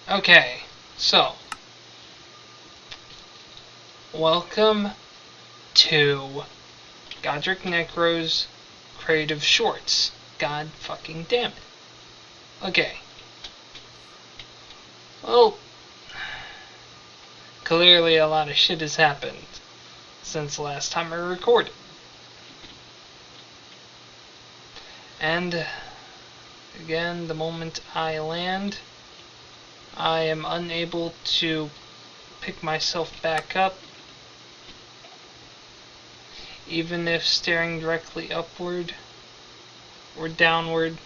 Okay, so welcome to Godricnecro's Creative Shorts. God fucking damn it. Okay. Well, clearly a lot of shit has happened since the last time I recorded. And again, the moment I land, I am unable to pick myself back up, even if staring directly upward or downward.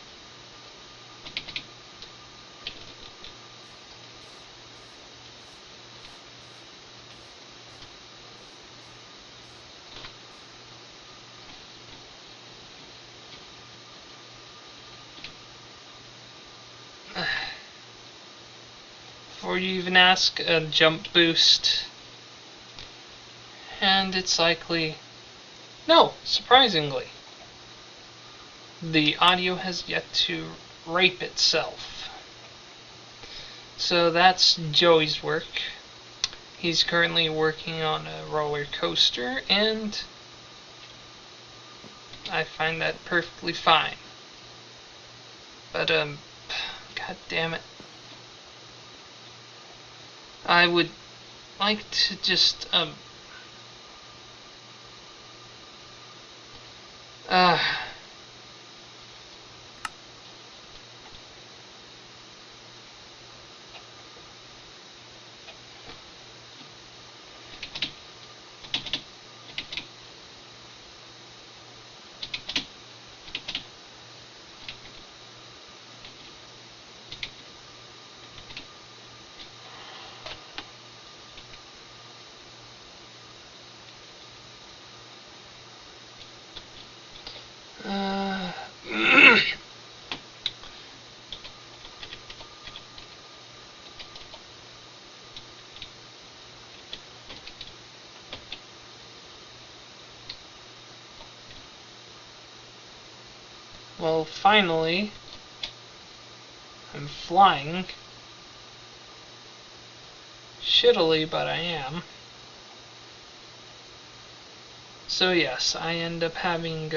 Before you even ask, a jump boost, and it's likely no, surprisingly. The audio has yet to rape itself. So that's Joey's work. He's currently working on a roller coaster, and I find that perfectly fine. But, god damn it. I would like to just, well, finally, I'm flying. Shittily, but I am. So yes, I end up having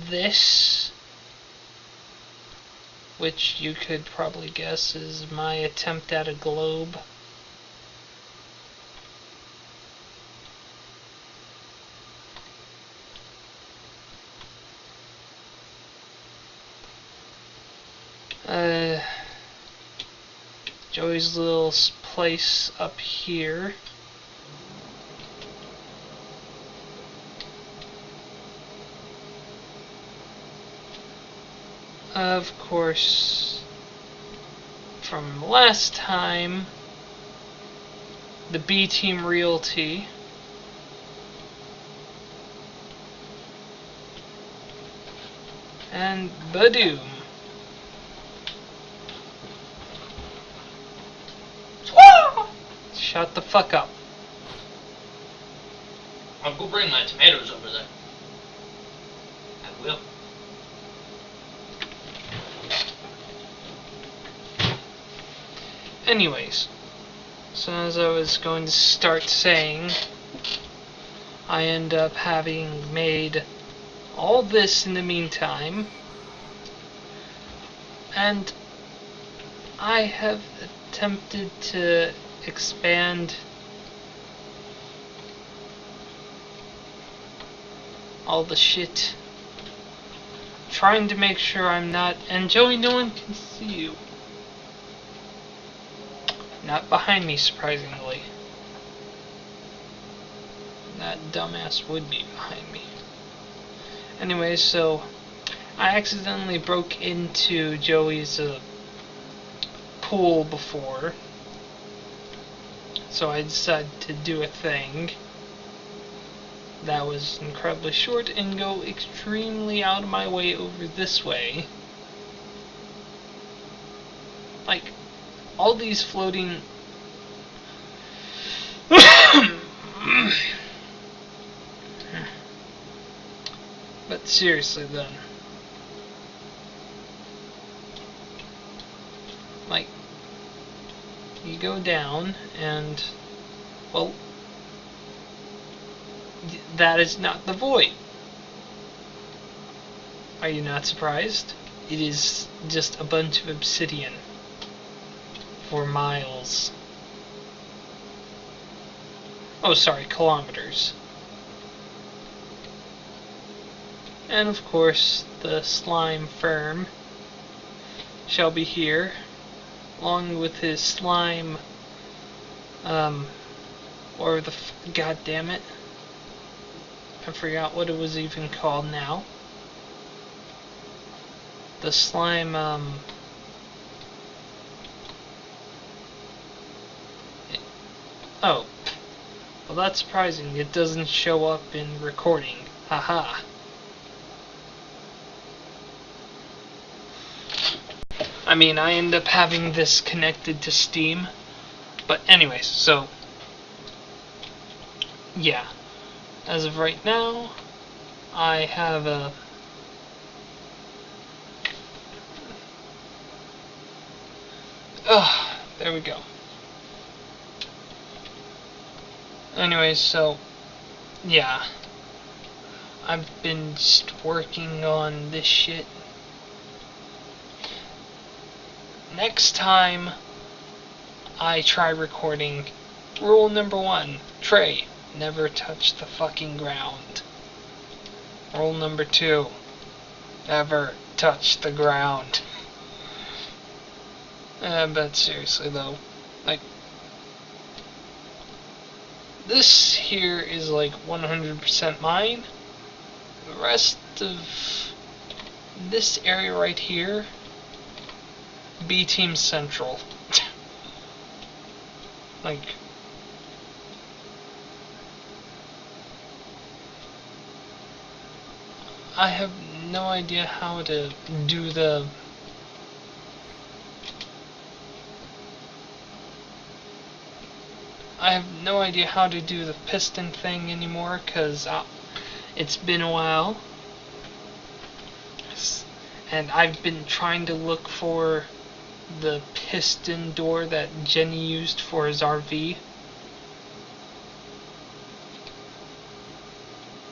this, which you could probably guess is my attempt at a globe. Joey's little place up here. Of course, from last time, the B-Team Realty. And Badoom. Shut the fuck up. I'll go bring my tomatoes over there. I will. Anyways, so as I was going to start saying, I end up having made all this in the meantime, and I have attempted to expand all the shit, trying to make sure I'm not, and Joey, no one can see you. Not behind me, surprisingly. That dumbass would be behind me. Anyway, so I accidentally broke into Joey's pool before, so I decided to do a thing that was incredibly short and go extremely out of my way over this way. Like, all these floating but seriously then, Like, you go down and, well, that is not the void. Are you not surprised? It is just a bunch of obsidian for miles. Oh, sorry, kilometers. And of course, the slime firm shall be here, along with his slime, or the, god damn it, I forgot what it was even called now. The slime, oh, well, that's surprising. It doesn't show up in recording. Haha. I mean, I end up having this connected to Steam. But anyways, so, yeah. As of right now, I have a... there we go. Anyways, so, yeah. I've been just working on this shit. Next time I try recording, rule number 1, Trey, never touch the fucking ground. Rule number 2, never touch the ground. But seriously though, like, this here is like 100% mine. The rest of this area right here, B Team Central. Like, I have no idea how to do the... I have no idea how to do the piston thing anymore, because it's been a while. And I've been trying to look for the piston door that Jenny used for his RV.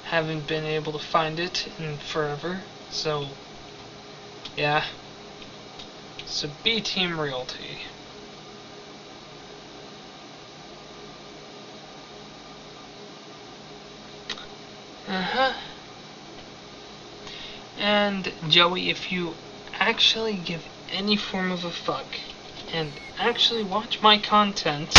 Haven't been able to find it in forever, so yeah. So B Team Realty. And Joey, if you actually give any form of a fuck and actually watch my content,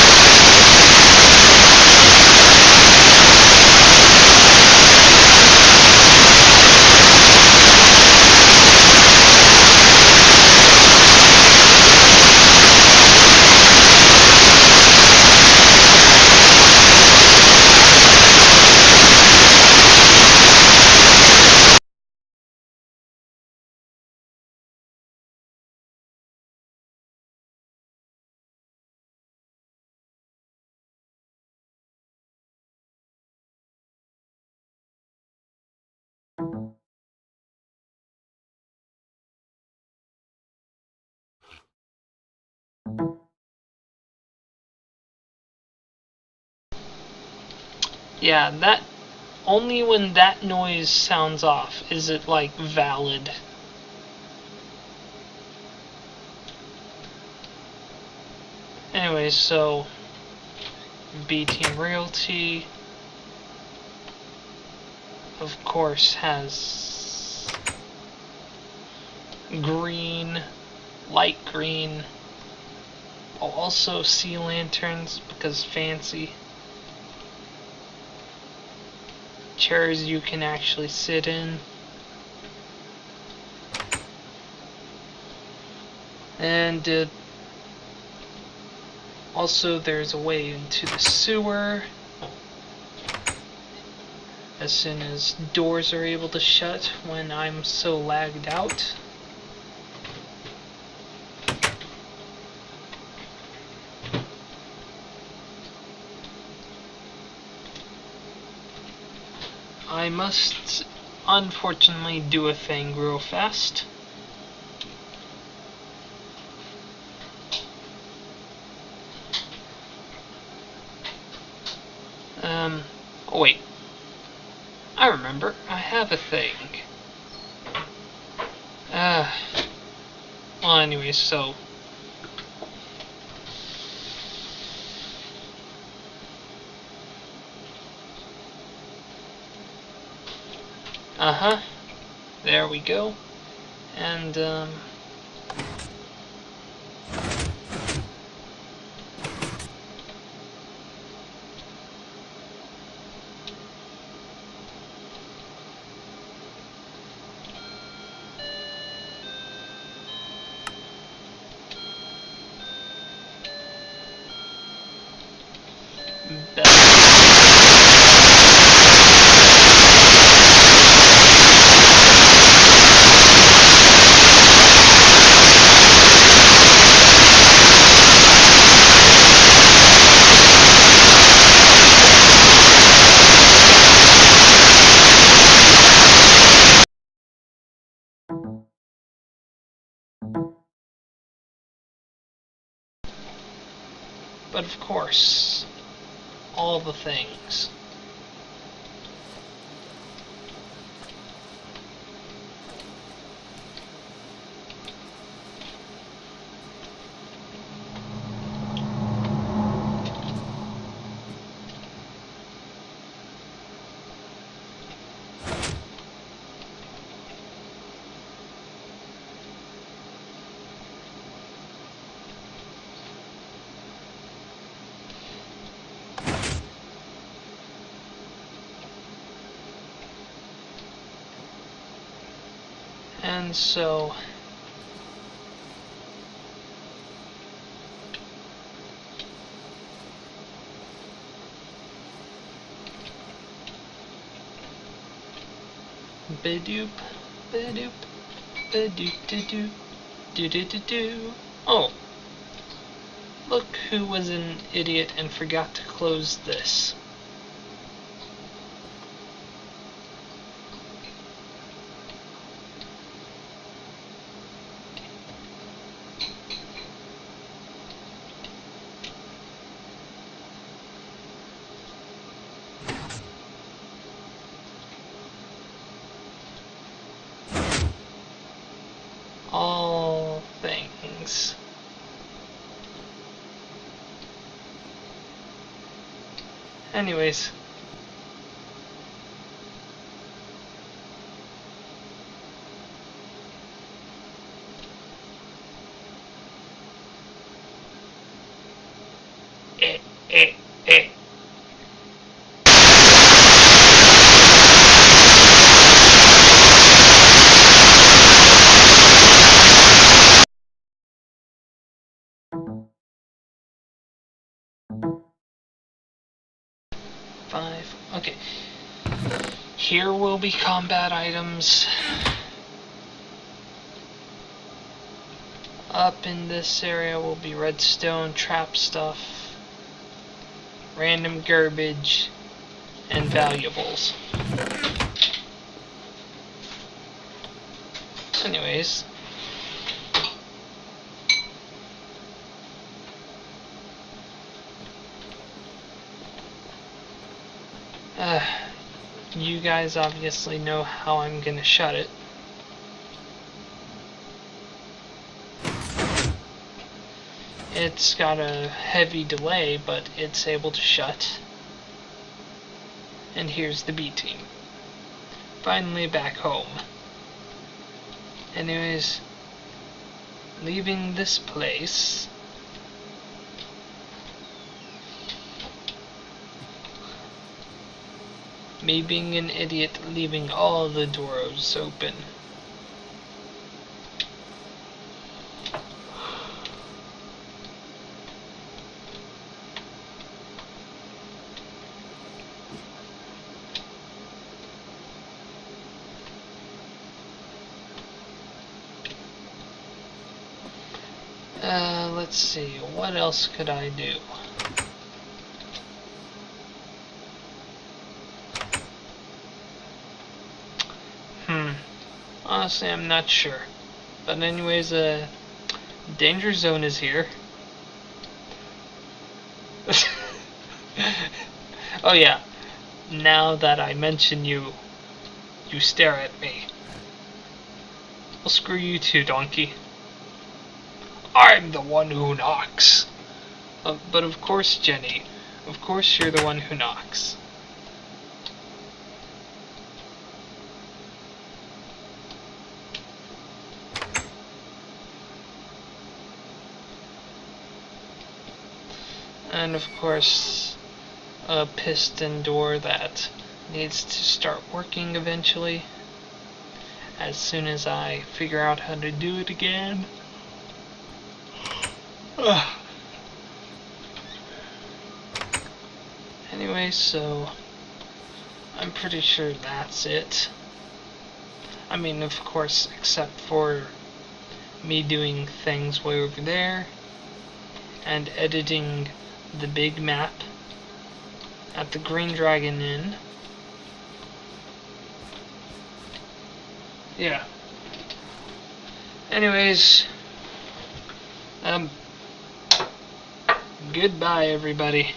yeah, that only when that noise sounds off is it like valid. Anyways, so B Team Realty, of course, has green, light green, also sea lanterns because fancy. Chairs you can actually sit in. And also there's a way into the sewer as soon as doors are able to shut when I'm so lagged out. I must unfortunately do a thing real fast. Oh wait. I remember. I have a thing. Well, anyways, so... There we go. And, but of course, all the things. And so... Ba-doop, ba-doop, ba-doop-da-doo, do-do-do-do. Oh! Look who was an idiot and forgot to close this. All things. Anyways. Eh, eh, eh. Okay. Here will be combat items. Up in this area will be redstone, trap stuff, random garbage, and valuables. Anyways. You guys obviously know how I'm gonna shut it. It's got a heavy delay, but it's able to shut. And here's the B team. Finally back home. Anyways, leaving this place. Me being an idiot, leaving all the doors open. Let's see, what else could I do? Honestly, I'm not sure. But anyways, danger zone is here. Oh yeah, now that I mention you, you stare at me. Well, screw you too, donkey. I'm the one who knocks. But of course, Jenny, of course you're the one who knocks. And of course, a piston door that needs to start working eventually, as soon as I figure out how to do it again. Anyway, so I'm pretty sure that's it. I mean, of course, except for me doing things way over there and editing the big map at the Green Dragon Inn. Yeah. Anyways, goodbye everybody.